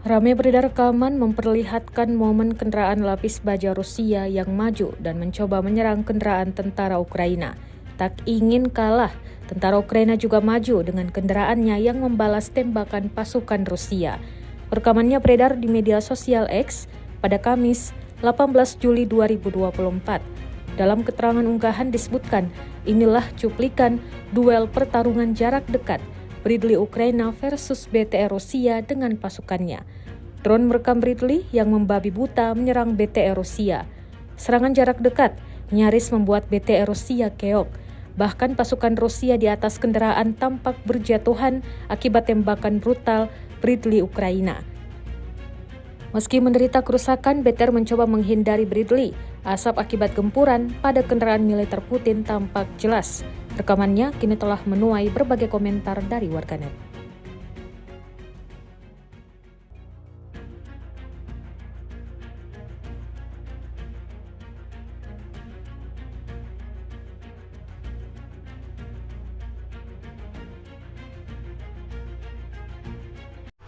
Ramai beredar rekaman memperlihatkan momen kendaraan lapis baja Rusia yang maju dan mencoba menyerang kendaraan tentara Ukraina. Tak ingin kalah, tentara Ukraina juga maju dengan kendaraannya yang membalas tembakan pasukan Rusia. Rekamannya beredar di media sosial X pada Kamis 18 Juli 2024. Dalam keterangan unggahan disebutkan, inilah cuplikan duel pertarungan jarak dekat Bradley Ukraina versus BTR Rusia dengan pasukannya. Drone merekam Bradley yang membabi buta menyerang BTR Rusia. Serangan jarak dekat nyaris membuat BTR Rusia keok. Bahkan pasukan Rusia di atas kendaraan tampak berjatuhan akibat tembakan brutal Bradley Ukraina. Meski menderita kerusakan, BTR mencoba menghindari Bradley. Asap akibat gempuran pada kendaraan militer Putin tampak jelas. Rekamannya kini telah menuai berbagai komentar dari warganet.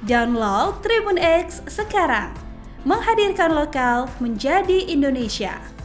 Download Tribun X sekarang, menghadirkan lokal menjadi Indonesia.